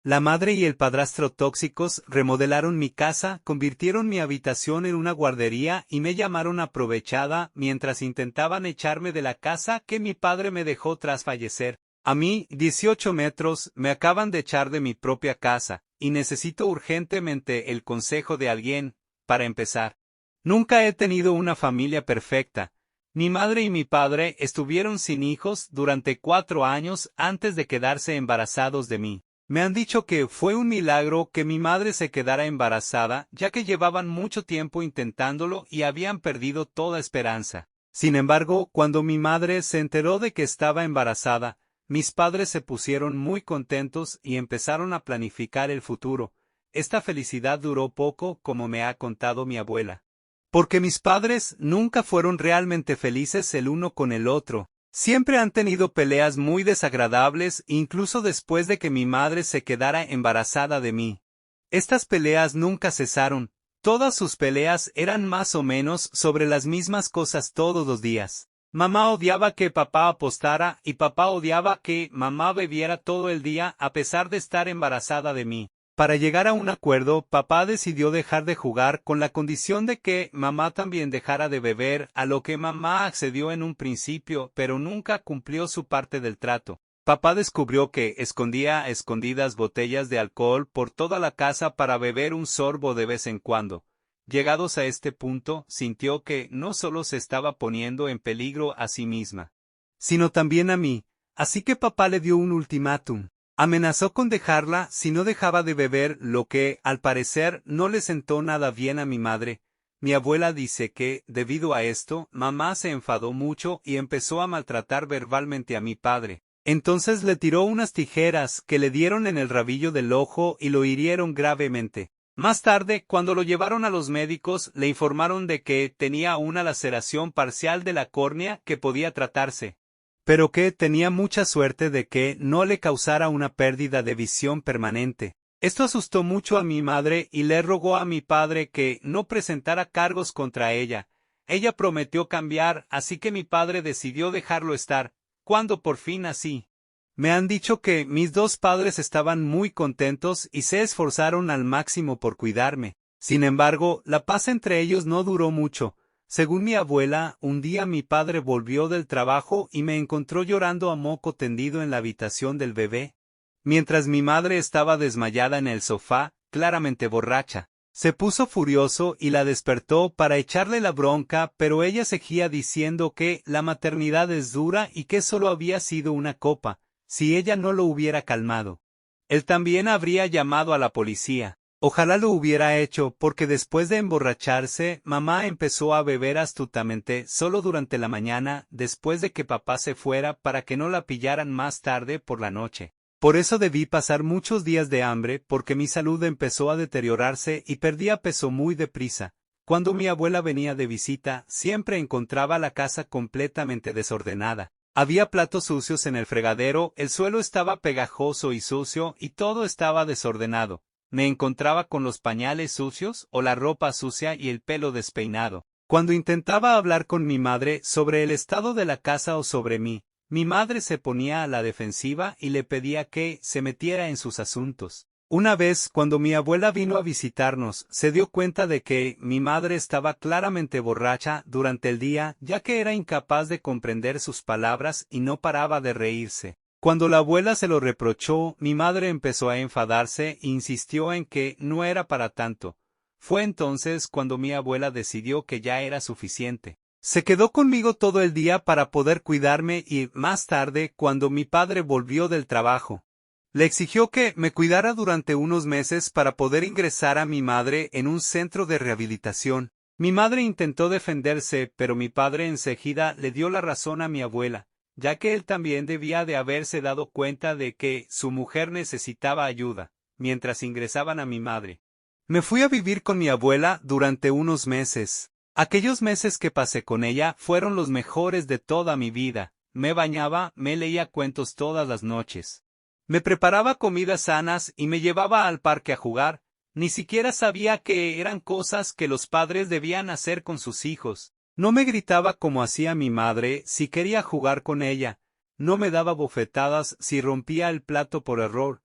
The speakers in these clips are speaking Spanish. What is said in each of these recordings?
La madre y el padrastro tóxicos remodelaron mi casa, convirtieron mi habitación en una guardería y me llamaron aprovechada mientras intentaban echarme de la casa que mi padre me dejó tras fallecer. A mí, 18 metros, me acaban de echar de mi propia casa, y necesito urgentemente el consejo de alguien, para empezar. Nunca he tenido una familia perfecta. Mi madre y mi padre estuvieron sin hijos durante 4 años antes de quedarse embarazados de mí. Me han dicho que fue un milagro que mi madre se quedara embarazada, ya que llevaban mucho tiempo intentándolo y habían perdido toda esperanza. Sin embargo, cuando mi madre se enteró de que estaba embarazada, mis padres se pusieron muy contentos y empezaron a planificar el futuro. Esta felicidad duró poco, como me ha contado mi abuela. Porque mis padres nunca fueron realmente felices el uno con el otro. Siempre han tenido peleas muy desagradables, incluso después de que mi madre se quedara embarazada de mí. Estas peleas nunca cesaron. Todas sus peleas eran más o menos sobre las mismas cosas todos los días. Mamá odiaba que papá apostara y papá odiaba que mamá bebiera todo el día a pesar de estar embarazada de mí. Para llegar a un acuerdo, papá decidió dejar de jugar con la condición de que mamá también dejara de beber, a lo que mamá accedió en un principio, pero nunca cumplió su parte del trato. Papá descubrió que escondía a escondidas botellas de alcohol por toda la casa para beber un sorbo de vez en cuando. Llegados a este punto, sintió que no solo se estaba poniendo en peligro a sí misma, sino también a mí, así que papá le dio un ultimátum. Amenazó con dejarla si no dejaba de beber, lo que, al parecer, no le sentó nada bien a mi madre. Mi abuela dice que, debido a esto, mamá se enfadó mucho y empezó a maltratar verbalmente a mi padre. Entonces le tiró unas tijeras que le dieron en el rabillo del ojo y lo hirieron gravemente. Más tarde, cuando lo llevaron a los médicos, le informaron de que tenía una laceración parcial de la córnea que podía tratarse, pero que tenía mucha suerte de que no le causara una pérdida de visión permanente. Esto asustó mucho a mi madre y le rogó a mi padre que no presentara cargos contra ella. Ella prometió cambiar, así que mi padre decidió dejarlo estar, cuando por fin así. Me han dicho que mis dos padres estaban muy contentos y se esforzaron al máximo por cuidarme. Sin embargo, la paz entre ellos no duró mucho. Según mi abuela, un día mi padre volvió del trabajo y me encontró llorando a moco tendido en la habitación del bebé, mientras mi madre estaba desmayada en el sofá, claramente borracha. Se puso furioso y la despertó para echarle la bronca, pero ella seguía diciendo que la maternidad es dura y que solo había sido una copa, si ella no lo hubiera calmado. Él también habría llamado a la policía. Ojalá lo hubiera hecho, porque después de emborracharse, mamá empezó a beber astutamente solo durante la mañana, después de que papá se fuera para que no la pillaran más tarde por la noche. Por eso debí pasar muchos días de hambre, porque mi salud empezó a deteriorarse y perdía peso muy deprisa. Cuando mi abuela venía de visita, siempre encontraba la casa completamente desordenada. Había platos sucios en el fregadero, el suelo estaba pegajoso y sucio, y todo estaba desordenado. Me encontraba con los pañales sucios o la ropa sucia y el pelo despeinado. Cuando intentaba hablar con mi madre sobre el estado de la casa o sobre mí, mi madre se ponía a la defensiva y le pedía que se metiera en sus asuntos. Una vez, cuando mi abuela vino a visitarnos, se dio cuenta de que mi madre estaba claramente borracha durante el día, ya que era incapaz de comprender sus palabras y no paraba de reírse. Cuando la abuela se lo reprochó, mi madre empezó a enfadarse e insistió en que no era para tanto. Fue entonces cuando mi abuela decidió que ya era suficiente. Se quedó conmigo todo el día para poder cuidarme y, más tarde, cuando mi padre volvió del trabajo, le exigió que me cuidara durante unos meses para poder ingresar a mi madre en un centro de rehabilitación. Mi madre intentó defenderse, pero mi padre enseguida le dio la razón a mi abuela, ya que él también debía de haberse dado cuenta de que su mujer necesitaba ayuda, mientras ingresaban a mi madre. Me fui a vivir con mi abuela durante unos meses. Aquellos meses que pasé con ella fueron los mejores de toda mi vida. Me bañaba, me leía cuentos todas las noches. Me preparaba comidas sanas y me llevaba al parque a jugar. Ni siquiera sabía que eran cosas que los padres debían hacer con sus hijos. No me gritaba como hacía mi madre si quería jugar con ella. No me daba bofetadas si rompía el plato por error.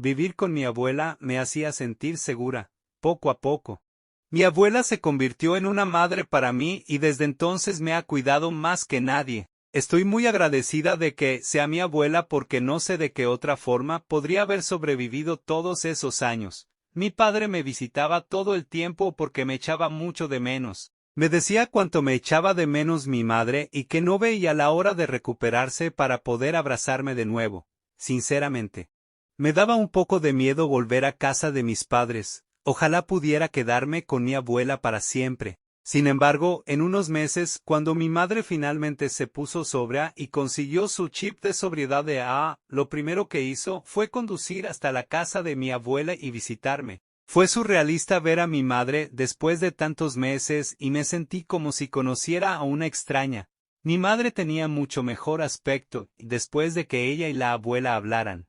Vivir con mi abuela me hacía sentir segura, poco a poco. Mi abuela se convirtió en una madre para mí y desde entonces me ha cuidado más que nadie. Estoy muy agradecida de que sea mi abuela porque no sé de qué otra forma podría haber sobrevivido todos esos años. Mi padre me visitaba todo el tiempo porque me echaba mucho de menos. Me decía cuánto me echaba de menos mi madre y que no veía la hora de recuperarse para poder abrazarme de nuevo. Sinceramente, me daba un poco de miedo volver a casa de mis padres. Ojalá pudiera quedarme con mi abuela para siempre. Sin embargo, en unos meses, cuando mi madre finalmente se puso sobria y consiguió su chip de sobriedad de AA, lo primero que hizo fue conducir hasta la casa de mi abuela y visitarme. Fue surrealista ver a mi madre después de tantos meses y me sentí como si conociera a una extraña. Mi madre tenía mucho mejor aspecto después de que ella y la abuela hablaran.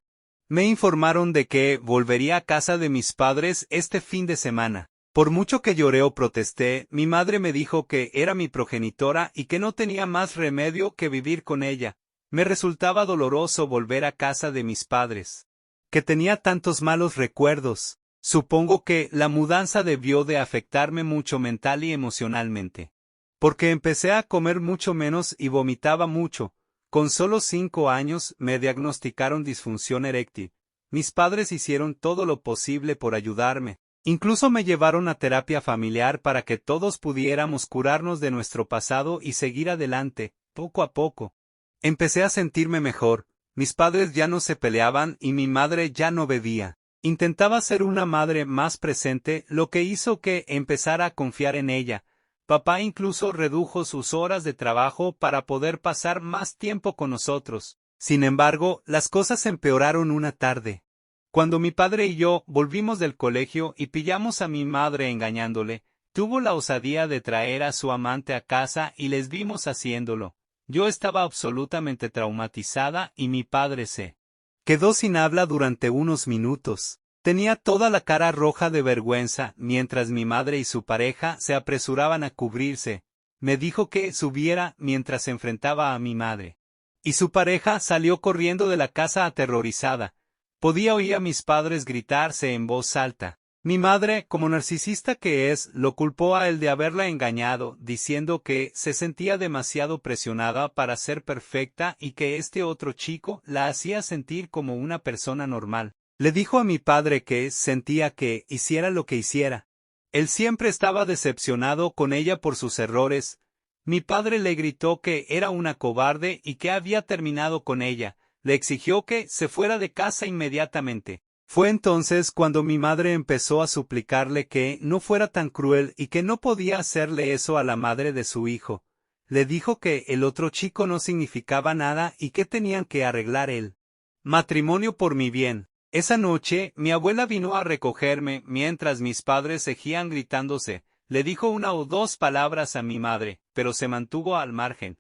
Me informaron de que volvería a casa de mis padres este fin de semana. Por mucho que lloré o protesté, mi madre me dijo que era mi progenitora y que no tenía más remedio que vivir con ella. Me resultaba doloroso volver a casa de mis padres, que tenía tantos malos recuerdos. Supongo que la mudanza debió de afectarme mucho mental y emocionalmente. Porque empecé a comer mucho menos y vomitaba mucho. Con solo 5 años me diagnosticaron disfunción eréctil. Mis padres hicieron todo lo posible por ayudarme. Incluso me llevaron a terapia familiar para que todos pudiéramos curarnos de nuestro pasado y seguir adelante, poco a poco. Empecé a sentirme mejor, mis padres ya no se peleaban y mi madre ya no bebía. Intentaba ser una madre más presente, lo que hizo que empezara a confiar en ella. Papá incluso redujo sus horas de trabajo para poder pasar más tiempo con nosotros. Sin embargo, las cosas empeoraron una tarde. Cuando mi padre y yo volvimos del colegio y pillamos a mi madre engañándole, tuvo la osadía de traer a su amante a casa y les vimos haciéndolo. Yo estaba absolutamente traumatizada y mi padre se quedó sin habla durante unos minutos. Tenía toda la cara roja de vergüenza mientras mi madre y su pareja se apresuraban a cubrirse. Me dijo que subiera mientras enfrentaba a mi madre. Y su pareja salió corriendo de la casa aterrorizada. Podía oír a mis padres gritarse en voz alta. Mi madre, como narcisista que es, lo culpó a él de haberla engañado, diciendo que se sentía demasiado presionada para ser perfecta y que este otro chico la hacía sentir como una persona normal. Le dijo a mi padre que sentía que hiciera lo que hiciera. Él siempre estaba decepcionado con ella por sus errores. Mi padre le gritó que era una cobarde y que había terminado con ella. Le exigió que se fuera de casa inmediatamente. Fue entonces cuando mi madre empezó a suplicarle que no fuera tan cruel y que no podía hacerle eso a la madre de su hijo. Le dijo que el otro chico no significaba nada y que tenían que arreglar el matrimonio por mi bien. Esa noche, mi abuela vino a recogerme mientras mis padres seguían gritándose. Le dijo una o dos palabras a mi madre, pero se mantuvo al margen.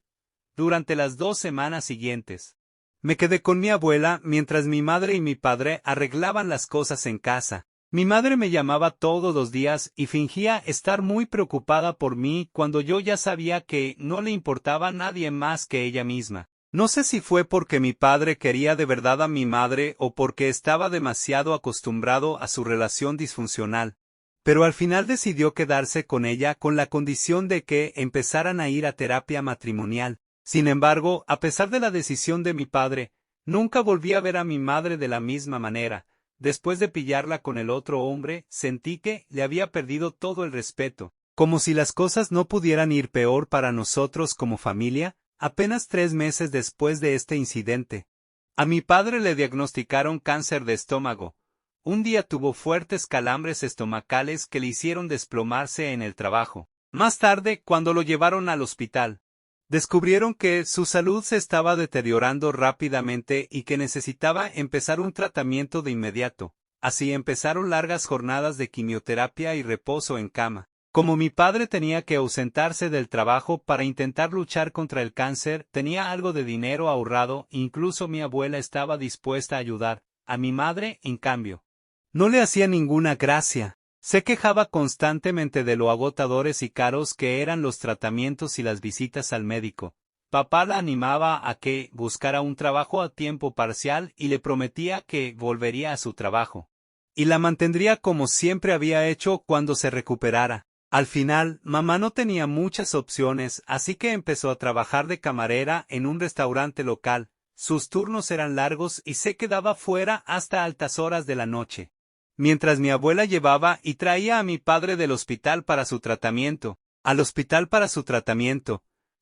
Durante las 2 semanas siguientes, me quedé con mi abuela mientras mi madre y mi padre arreglaban las cosas en casa. Mi madre me llamaba todos los días y fingía estar muy preocupada por mí cuando yo ya sabía que no le importaba a nadie más que ella misma. No sé si fue porque mi padre quería de verdad a mi madre o porque estaba demasiado acostumbrado a su relación disfuncional. Pero al final decidió quedarse con ella con la condición de que empezaran a ir a terapia matrimonial. Sin embargo, a pesar de la decisión de mi padre, nunca volví a ver a mi madre de la misma manera. Después de pillarla con el otro hombre, sentí que le había perdido todo el respeto. Como si las cosas no pudieran ir peor para nosotros como familia, apenas 3 meses después de este incidente. A mi padre le diagnosticaron cáncer de estómago. Un día tuvo fuertes calambres estomacales que le hicieron desplomarse en el trabajo. Más tarde, cuando lo llevaron al hospital, descubrieron que su salud se estaba deteriorando rápidamente y que necesitaba empezar un tratamiento de inmediato. Así empezaron largas jornadas de quimioterapia y reposo en cama. Como mi padre tenía que ausentarse del trabajo para intentar luchar contra el cáncer, tenía algo de dinero ahorrado, incluso mi abuela estaba dispuesta a ayudar. A mi madre, en cambio, no le hacía ninguna gracia. Se quejaba constantemente de lo agotadores y caros que eran los tratamientos y las visitas al médico. papá la animaba a que buscara un trabajo a tiempo parcial y le prometía que volvería a su trabajo. Y la mantendría como siempre había hecho cuando se recuperara. Al final, mamá no tenía muchas opciones, así que empezó a trabajar de camarera en un restaurante local. Sus turnos eran largos y se quedaba fuera hasta altas horas de la noche. Mientras mi abuela llevaba y traía a mi padre del hospital para su tratamiento,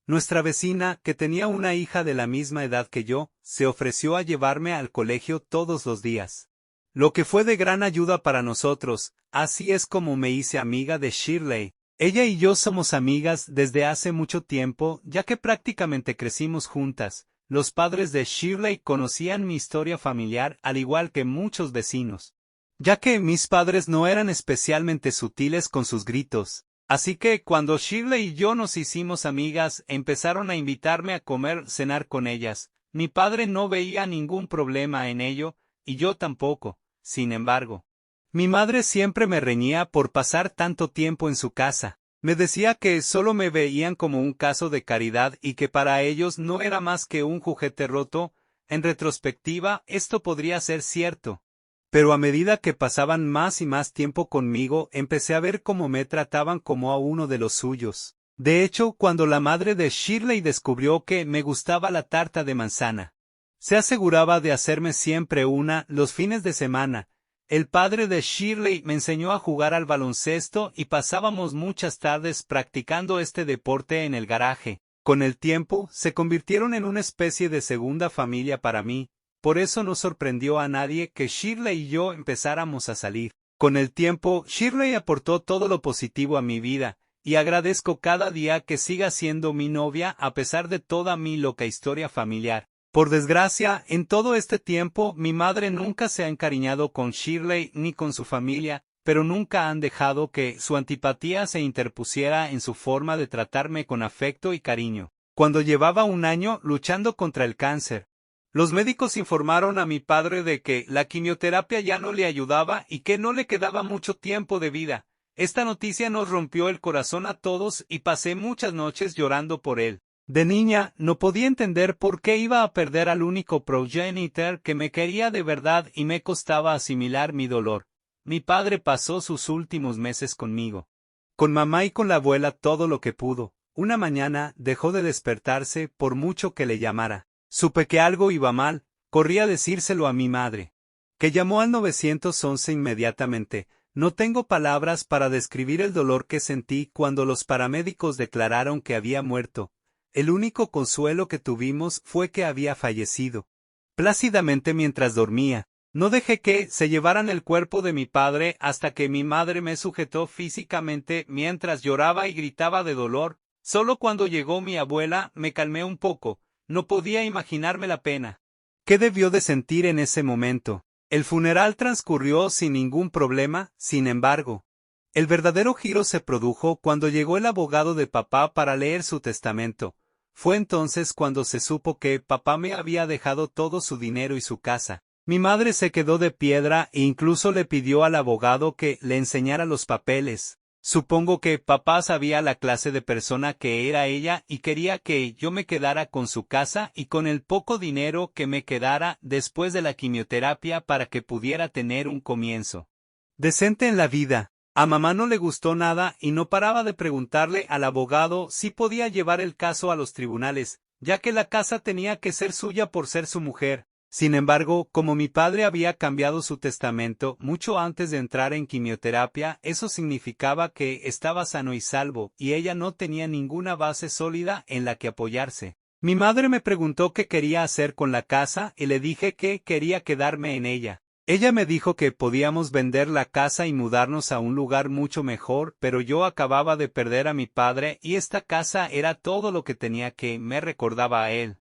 nuestra vecina, que tenía una hija de la misma edad que yo, se ofreció a llevarme al colegio todos los días. Lo que fue de gran ayuda para nosotros. Así es como me hice amiga de Shirley. Ella y yo somos amigas desde hace mucho tiempo, ya que prácticamente crecimos juntas. Los padres de Shirley conocían mi historia familiar al igual que muchos vecinos, ya que mis padres no eran especialmente sutiles con sus gritos. Así que cuando Shirley y yo nos hicimos amigas, empezaron a invitarme a cenar con ellas. Mi padre no veía ningún problema en ello, y yo tampoco. Sin embargo, mi madre siempre me reñía por pasar tanto tiempo en su casa. Me decía que solo me veían como un caso de caridad y que para ellos no era más que un juguete roto. En retrospectiva, esto podría ser cierto. Pero a medida que pasaban más y más tiempo conmigo, empecé a ver cómo me trataban como a uno de los suyos. De hecho, cuando la madre de Shirley descubrió que me gustaba la tarta de manzana, se aseguraba de hacerme siempre una los fines de semana. El padre de Shirley me enseñó a jugar al baloncesto y pasábamos muchas tardes practicando este deporte en el garaje. Con el tiempo, se convirtieron en una especie de segunda familia para mí. Por eso no sorprendió a nadie que Shirley y yo empezáramos a salir. Con el tiempo, Shirley aportó todo lo positivo a mi vida, y agradezco cada día que siga siendo mi novia a pesar de toda mi loca historia familiar. Por desgracia, en todo este tiempo, mi madre nunca se ha encariñado con Shirley ni con su familia, pero nunca han dejado que su antipatía se interpusiera en su forma de tratarme con afecto y cariño. Cuando llevaba un año luchando contra el cáncer, los médicos informaron a mi padre de que la quimioterapia ya no le ayudaba y que no le quedaba mucho tiempo de vida. Esta noticia nos rompió el corazón a todos y pasé muchas noches llorando por él. De niña, no podía entender por qué iba a perder al único progenitor que me quería de verdad y me costaba asimilar mi dolor. Mi padre pasó sus últimos meses conmigo, con mamá y con la abuela todo lo que pudo. Una mañana dejó de despertarse por mucho que le llamara. Supe que algo iba mal, corrí a decírselo a mi madre, que llamó al 911 inmediatamente. No tengo palabras para describir el dolor que sentí cuando los paramédicos declararon que había muerto. El único consuelo que tuvimos fue que había fallecido. Plácidamente mientras dormía, no dejé que se llevaran el cuerpo de mi padre hasta que mi madre me sujetó físicamente mientras lloraba y gritaba de dolor. Solo cuando llegó mi abuela me calmé un poco. No podía imaginarme la pena. ¿Qué debió de sentir en ese momento? El funeral transcurrió sin ningún problema, sin embargo. El verdadero giro se produjo cuando llegó el abogado de papá para leer su testamento. Fue entonces cuando se supo que papá me había dejado todo su dinero y su casa. Mi madre se quedó de piedra e incluso le pidió al abogado que le enseñara los papeles. Supongo que papá sabía la clase de persona que era ella y quería que yo me quedara con su casa y con el poco dinero que me quedara después de la quimioterapia para que pudiera tener un comienzo decente en la vida. A mamá no le gustó nada y no paraba de preguntarle al abogado si podía llevar el caso a los tribunales, ya que la casa tenía que ser suya por ser su mujer. Sin embargo, como mi padre había cambiado su testamento mucho antes de entrar en quimioterapia, eso significaba que estaba sano y salvo, y ella no tenía ninguna base sólida en la que apoyarse. Mi madre me preguntó qué quería hacer con la casa y le dije que quería quedarme en ella. Ella me dijo que podíamos vender la casa y mudarnos a un lugar mucho mejor, pero yo acababa de perder a mi padre y esta casa era todo lo que tenía que me recordaba a él.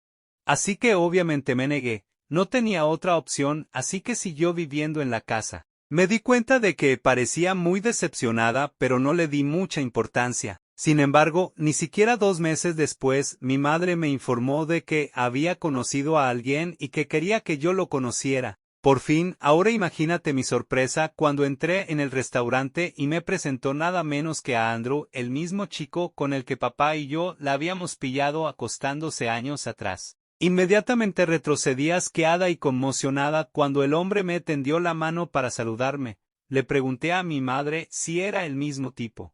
Así que obviamente me negué. No tenía otra opción, así que siguió viviendo en la casa. Me di cuenta de que parecía muy decepcionada, pero no le di mucha importancia. Sin embargo, ni siquiera 2 meses después, mi madre me informó de que había conocido a alguien y que quería que yo lo conociera. Por fin, ahora imagínate mi sorpresa cuando entré en el restaurante y me presentó nada menos que a Andrew, el mismo chico con el que papá y yo la habíamos pillado acostándose años atrás. Inmediatamente retrocedí asqueada y conmocionada cuando el hombre me tendió la mano para saludarme. Le pregunté a mi madre si era el mismo tipo.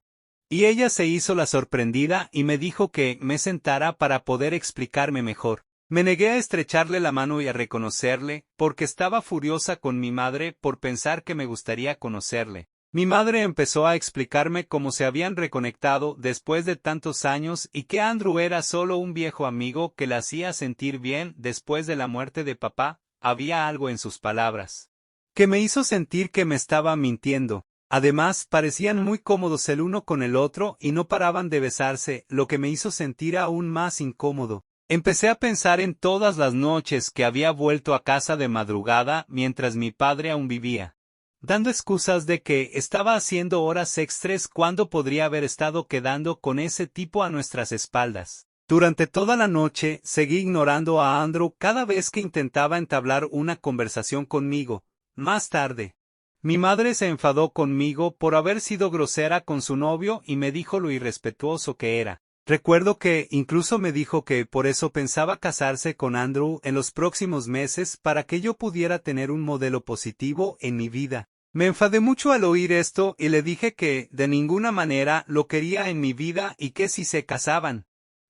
Y ella se hizo la sorprendida y me dijo que me sentara para poder explicarme mejor. Me negué a estrecharle la mano y a reconocerle, porque estaba furiosa con mi madre por pensar que me gustaría conocerle. Mi madre empezó a explicarme cómo se habían reconectado después de tantos años y que Andrew era solo un viejo amigo que la hacía sentir bien después de la muerte de papá. Había algo en sus palabras que me hizo sentir que me estaba mintiendo. Además, parecían muy cómodos el uno con el otro y no paraban de besarse, lo que me hizo sentir aún más incómodo. Empecé a pensar en todas las noches que había vuelto a casa de madrugada mientras mi padre aún vivía, dando excusas de que estaba haciendo horas extras cuando podría haber estado quedando con ese tipo a nuestras espaldas. Durante toda la noche seguí ignorando a Andrew cada vez que intentaba entablar una conversación conmigo. Más tarde, mi madre se enfadó conmigo por haber sido grosera con su novio y me dijo lo irrespetuoso que era. Recuerdo que incluso me dijo que por eso pensaba casarse con Andrew en los próximos meses para que yo pudiera tener un modelo positivo en mi vida. Me enfadé mucho al oír esto y le dije que de ninguna manera lo quería en mi vida y que si se casaban,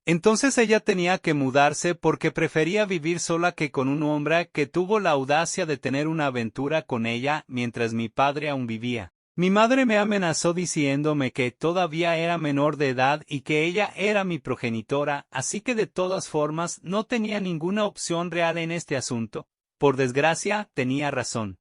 entonces ella tenía que mudarse porque prefería vivir sola que con un hombre que tuvo la audacia de tener una aventura con ella mientras mi padre aún vivía. Mi madre me amenazó diciéndome que todavía era menor de edad y que ella era mi progenitora, así que de todas formas no tenía ninguna opción real en este asunto. Por desgracia, tenía razón.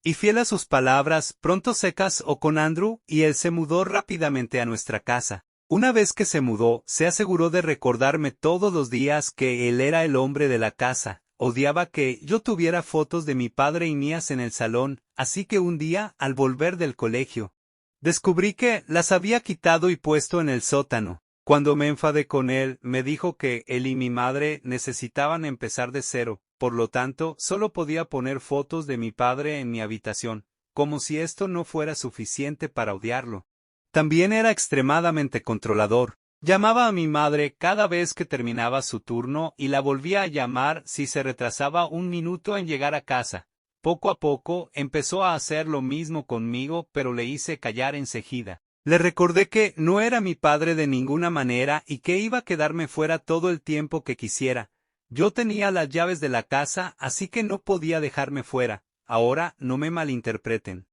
Y fiel a sus palabras, pronto se casó con Andrew y él se mudó rápidamente a nuestra casa. Una vez que se mudó, se aseguró de recordarme todos los días que él era el hombre de la casa. Odiaba que yo tuviera fotos de mi padre y mías en el salón, así que un día, al volver del colegio, descubrí que las había quitado y puesto en el sótano. Cuando me enfadé con él, me dijo que él y mi madre necesitaban empezar de cero, por lo tanto, solo podía poner fotos de mi padre en mi habitación, como si esto no fuera suficiente para odiarlo. También era extremadamente controlador. Llamaba a mi madre cada vez que terminaba su turno y la volvía a llamar si se retrasaba un minuto en llegar a casa. Poco a poco empezó a hacer lo mismo conmigo, pero le hice callar enseguida. Le recordé que no era mi padre de ninguna manera y que iba a quedarme fuera todo el tiempo que quisiera. Yo tenía las llaves de la casa, así que no podía dejarme fuera. Ahora, no me malinterpreten.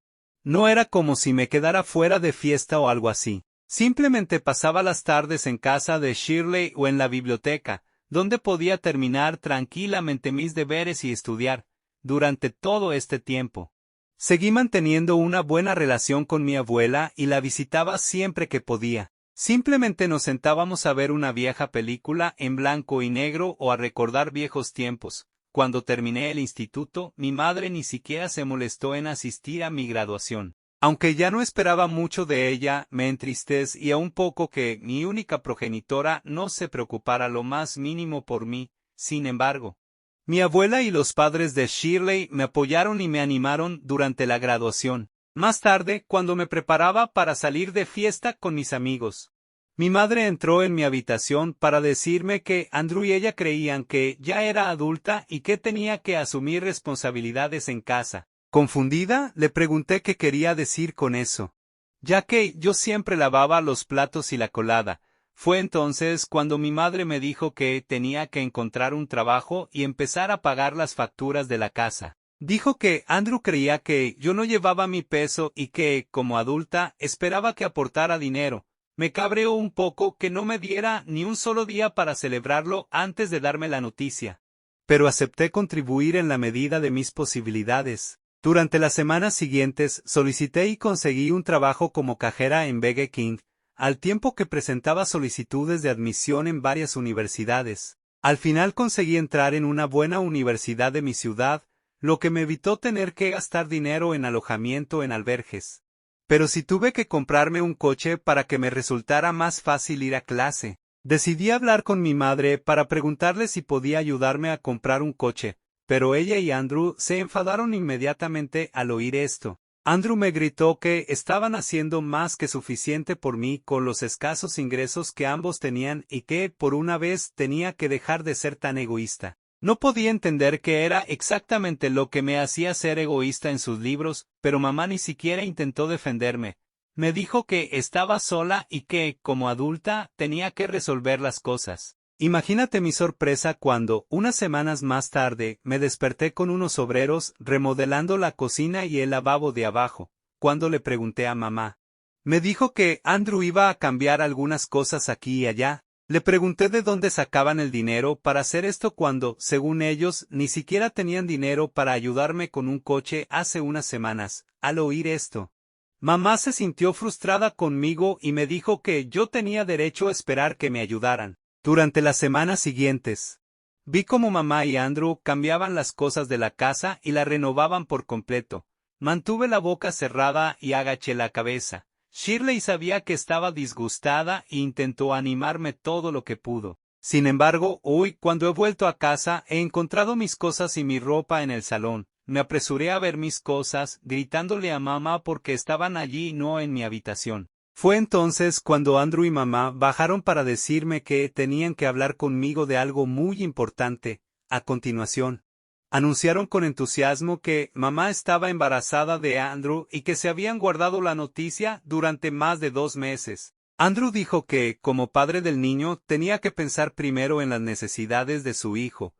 No era como si me quedara fuera de fiesta o algo así. Simplemente pasaba las tardes en casa de Shirley o en la biblioteca, donde podía terminar tranquilamente mis deberes y estudiar. Durante todo este tiempo, seguí manteniendo una buena relación con mi abuela y la visitaba siempre que podía. Simplemente nos sentábamos a ver una vieja película en blanco y negro o a recordar viejos tiempos. Cuando terminé el instituto, mi madre ni siquiera se molestó en asistir a mi graduación. Aunque ya no esperaba mucho de ella, me entristecía un poco que mi única progenitora no se preocupara lo más mínimo por mí. Sin embargo, mi abuela y los padres de Shirley me apoyaron y me animaron durante la graduación. Más tarde, cuando me preparaba para salir de fiesta con mis amigos, mi madre entró en mi habitación para decirme que Andrew y ella creían que ya era adulta y que tenía que asumir responsabilidades en casa. Confundida, le pregunté qué quería decir con eso, ya que yo siempre lavaba los platos y la colada. Fue entonces cuando mi madre me dijo que tenía que encontrar un trabajo y empezar a pagar las facturas de la casa. Dijo que Andrew creía que yo no llevaba mi peso y que, como adulta, esperaba que aportara dinero. Me cabreó un poco que no me diera ni un solo día para celebrarlo antes de darme la noticia. Pero acepté contribuir en la medida de mis posibilidades. Durante las semanas siguientes solicité y conseguí un trabajo como cajera en Burger King, al tiempo que presentaba solicitudes de admisión en varias universidades. Al final conseguí entrar en una buena universidad de mi ciudad, lo que me evitó tener que gastar dinero en alojamiento en albergues. Pero si tuve que comprarme un coche para que me resultara más fácil ir a clase. Decidí hablar con mi madre para preguntarle si podía ayudarme a comprar un coche. pero ella y Andrew se enfadaron inmediatamente al oír esto. Andrew me gritó que estaban haciendo más que suficiente por mí con los escasos ingresos que ambos tenían y que, por una vez, tenía que dejar de ser tan egoísta. No podía entender que era exactamente lo que me hacía ser egoísta en sus libros, pero mamá ni siquiera intentó defenderme. Me dijo que estaba sola y que, como adulta, tenía que resolver las cosas. Imagínate mi sorpresa cuando, unas semanas más tarde, me desperté con unos obreros remodelando la cocina y el lavabo de abajo, cuando le pregunté a mamá. Me dijo que Andrew iba a cambiar algunas cosas aquí y allá. Le pregunté de dónde sacaban el dinero para hacer esto cuando, según ellos, ni siquiera tenían dinero para ayudarme con un coche hace unas semanas. Al oír esto, mamá se sintió frustrada conmigo y me dijo que yo tenía derecho a esperar que me ayudaran. Durante las semanas siguientes, vi cómo mamá y Andrew cambiaban las cosas de la casa y la renovaban por completo. Mantuve la boca cerrada y agaché la cabeza. Shirley sabía que estaba disgustada e intentó animarme todo lo que pudo. Sin embargo, hoy, cuando he vuelto a casa, he encontrado mis cosas y mi ropa en el salón. Me apresuré a ver mis cosas, gritándole a mamá porque estaban allí y no en mi habitación. Fue entonces cuando Andrew y mamá bajaron para decirme que tenían que hablar conmigo de algo muy importante. A continuación, anunciaron con entusiasmo que mamá estaba embarazada de Andrew y que se habían guardado la noticia durante más de 2 meses. Andrew dijo que, como padre del niño, tenía que pensar primero en las necesidades de su hijo.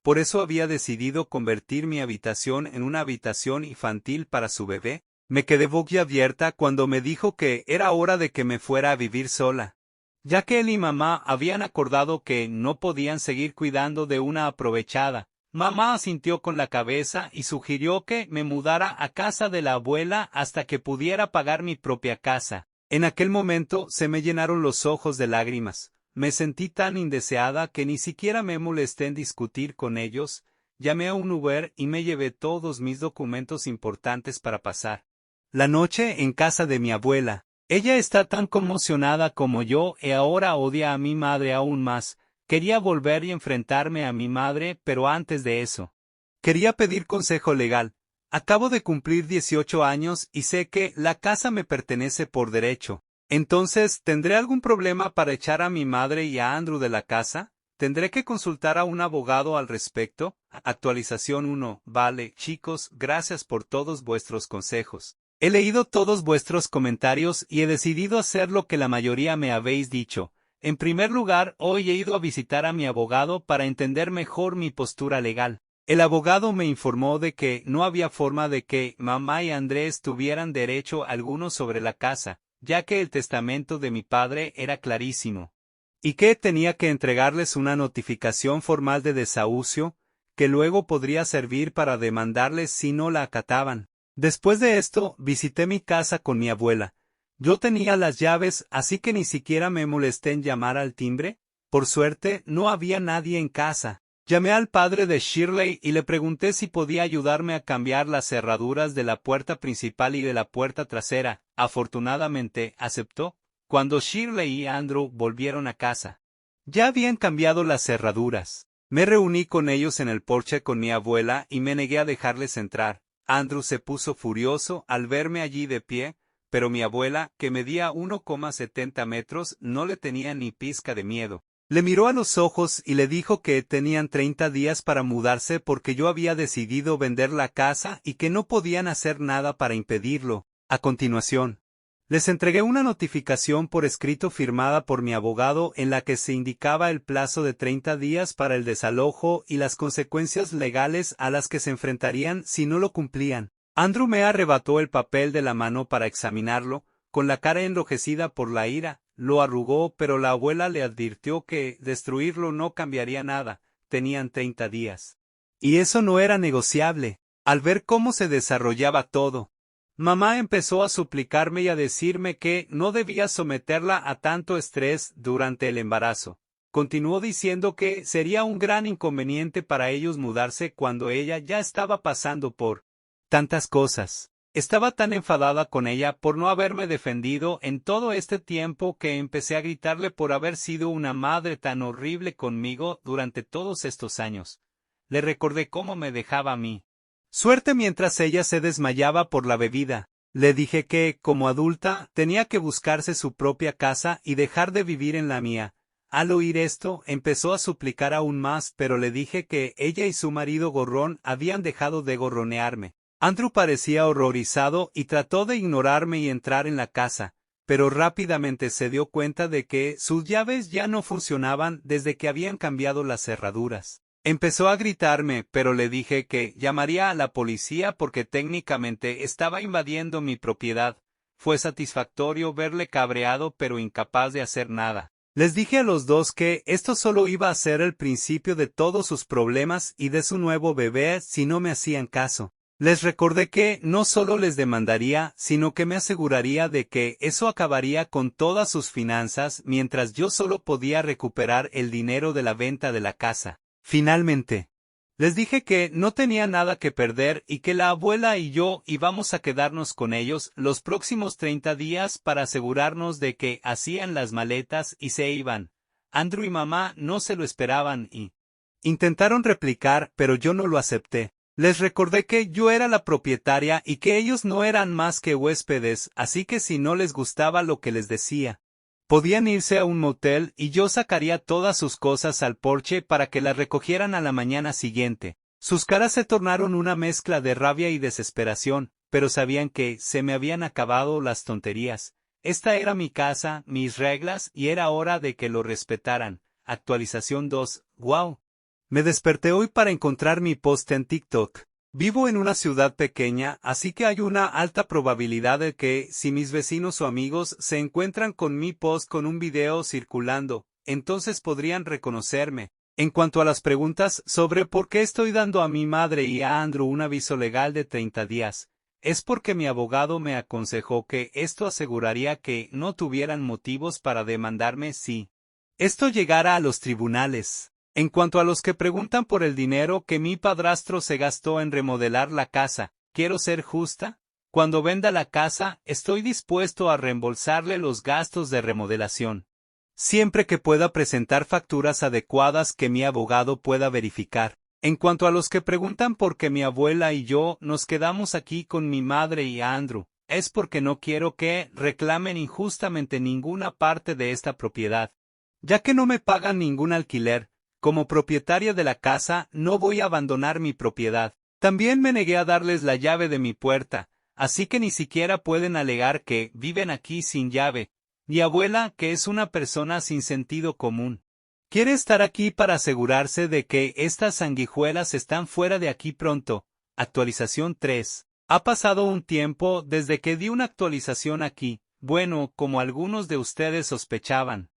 Por eso había decidido convertir mi habitación en una habitación infantil para su bebé. Me quedé boquiabierta cuando me dijo que era hora de que me fuera a vivir sola, ya que él y mamá habían acordado que no podían seguir cuidando de una aprovechada. Mamá asintió con la cabeza y sugirió que me mudara a casa de la abuela hasta que pudiera pagar mi propia casa. En aquel momento se me llenaron los ojos de lágrimas. Me sentí tan indeseada que ni siquiera me molesté en discutir con ellos. Llamé a un Uber y me llevé todos mis documentos importantes para pasar la noche en casa de mi abuela. Ella está tan conmocionada como yo y ahora odia a mi madre aún más. Quería volver y enfrentarme a mi madre, pero antes de eso, quería pedir consejo legal. Acabo de cumplir 18 años y sé que la casa me pertenece por derecho. Entonces, ¿tendré algún problema para echar a mi madre y a Andrew de la casa? ¿Tendré que consultar a un abogado al respecto? Actualización 1. Vale, chicos, gracias por todos vuestros consejos. He leído todos vuestros comentarios y he decidido hacer lo que la mayoría me habéis dicho. En primer lugar, hoy he ido a visitar a mi abogado para entender mejor mi postura legal. El abogado me informó de que no había forma de que mamá y Andrés tuvieran derecho alguno sobre la casa, ya que el testamento de mi padre era clarísimo, y que tenía que entregarles una notificación formal de desahucio, que luego podría servir para demandarles si no la acataban. Después de esto, visité mi casa con mi abuela. Yo tenía las llaves, así que ni siquiera me molesté en llamar al timbre. Por suerte, no había nadie en casa. Llamé al padre de Shirley y le pregunté si podía ayudarme a cambiar las cerraduras de la puerta principal y de la puerta trasera. Afortunadamente, aceptó. Cuando Shirley y Andrew volvieron a casa, ya habían cambiado las cerraduras. Me reuní con ellos en el porche con mi abuela y me negué a dejarles entrar. Andrew se puso furioso al verme allí de pie, pero mi abuela, que medía 1,70 metros, no le tenía ni pizca de miedo. Le miró a los ojos y le dijo que tenían 30 días para mudarse porque yo había decidido vender la casa y que no podían hacer nada para impedirlo. A continuación, les entregué una notificación por escrito firmada por mi abogado en la que se indicaba el plazo de 30 días para el desalojo y las consecuencias legales a las que se enfrentarían si no lo cumplían. Andrew me arrebató el papel de la mano para examinarlo, con la cara enrojecida por la ira. Lo arrugó, pero la abuela le advirtió que destruirlo no cambiaría nada. Tenían 30 días. Y eso no era negociable. Al ver cómo se desarrollaba todo, mamá empezó a suplicarme y a decirme que no debía someterla a tanto estrés durante el embarazo. Continuó diciendo que sería un gran inconveniente para ellos mudarse cuando ella ya estaba pasando por tantas cosas. Estaba tan enfadada con ella por no haberme defendido en todo este tiempo que empecé a gritarle por haber sido una madre tan horrible conmigo durante todos estos años. Le recordé cómo me dejaba a mí. Suerte mientras ella se desmayaba por la bebida. Le dije que, como adulta, tenía que buscarse su propia casa y dejar de vivir en la mía. Al oír esto, empezó a suplicar aún más, pero le dije que ella y su marido gorrón habían dejado de gorronearme. Andrew parecía horrorizado y trató de ignorarme y entrar en la casa, pero rápidamente se dio cuenta de que sus llaves ya no funcionaban desde que habían cambiado las cerraduras. Empezó a gritarme, pero le dije que llamaría a la policía porque técnicamente estaba invadiendo mi propiedad. Fue satisfactorio verle cabreado pero incapaz de hacer nada. Les dije a los dos que esto solo iba a ser el principio de todos sus problemas y de su nuevo bebé si no me hacían caso. Les recordé que no solo les demandaría, sino que me aseguraría de que eso acabaría con todas sus finanzas mientras yo solo podía recuperar el dinero de la venta de la casa. Finalmente, les dije que no tenía nada que perder y que la abuela y yo íbamos a quedarnos con ellos los próximos 30 días para asegurarnos de que hacían las maletas y se iban. Andrew y mamá no se lo esperaban y intentaron replicar, pero yo no lo acepté. Les recordé que yo era la propietaria y que ellos no eran más que huéspedes, así que si no les gustaba lo que les decía, podían irse a un motel y yo sacaría todas sus cosas al porche para que las recogieran a la mañana siguiente. Sus caras se tornaron una mezcla de rabia y desesperación, pero sabían que se me habían acabado las tonterías. Esta era mi casa, mis reglas y era hora de que lo respetaran. Actualización 2. ¡Wow! Me desperté hoy para encontrar mi post en TikTok. Vivo en una ciudad pequeña, así que hay una alta probabilidad de que, si mis vecinos o amigos se encuentran con mi post con un video circulando, entonces podrían reconocerme. En cuanto a las preguntas sobre por qué estoy dando a mi madre y a Andrew un aviso legal de 30 días, es porque mi abogado me aconsejó que esto aseguraría que no tuvieran motivos para demandarme si esto llegara a los tribunales. En cuanto a los que preguntan por el dinero que mi padrastro se gastó en remodelar la casa, quiero ser justa. Cuando venda la casa, estoy dispuesto a reembolsarle los gastos de remodelación, siempre que pueda presentar facturas adecuadas que mi abogado pueda verificar. En cuanto a los que preguntan por qué mi abuela y yo nos quedamos aquí con mi madre y Andrew, es porque no quiero que reclamen injustamente ninguna parte de esta propiedad, ya que no me pagan ningún alquiler. Como propietaria de la casa, no voy a abandonar mi propiedad. También me negué a darles la llave de mi puerta, así que ni siquiera pueden alegar que viven aquí sin llave. Mi abuela, que es una persona sin sentido común, quiere estar aquí para asegurarse de que estas sanguijuelas están fuera de aquí pronto. Actualización 3. Ha pasado un tiempo desde que di una actualización aquí. Bueno, como algunos de ustedes sospechaban.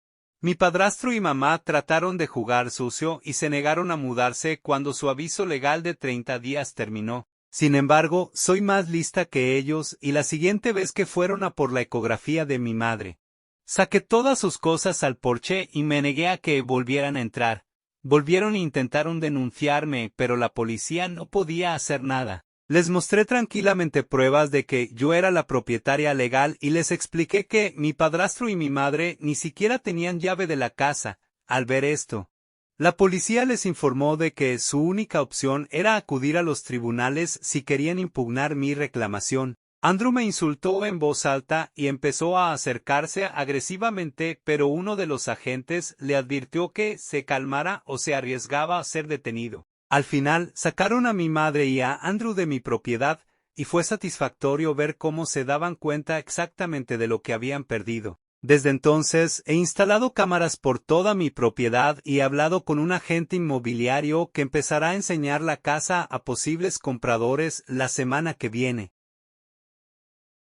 Mi padrastro y mamá trataron de jugar sucio y se negaron a mudarse cuando su aviso legal de 30 días terminó. Sin embargo, soy más lista que ellos y la siguiente vez que fueron a por la ecografía de mi madre, saqué todas sus cosas al porche y me negué a que volvieran a entrar. Volvieron e intentaron denunciarme, pero la policía no podía hacer nada. Les mostré tranquilamente pruebas de que yo era la propietaria legal y les expliqué que mi padrastro y mi madre ni siquiera tenían llave de la casa. Al ver esto, la policía les informó de que su única opción era acudir a los tribunales si querían impugnar mi reclamación. Andrew me insultó en voz alta y empezó a acercarse agresivamente, pero uno de los agentes le advirtió que se calmara o se arriesgaba a ser detenido. Al final, sacaron a mi madre y a Andrew de mi propiedad, y fue satisfactorio ver cómo se daban cuenta exactamente de lo que habían perdido. Desde entonces, he instalado cámaras por toda mi propiedad y he hablado con un agente inmobiliario que empezará a enseñar la casa a posibles compradores la semana que viene.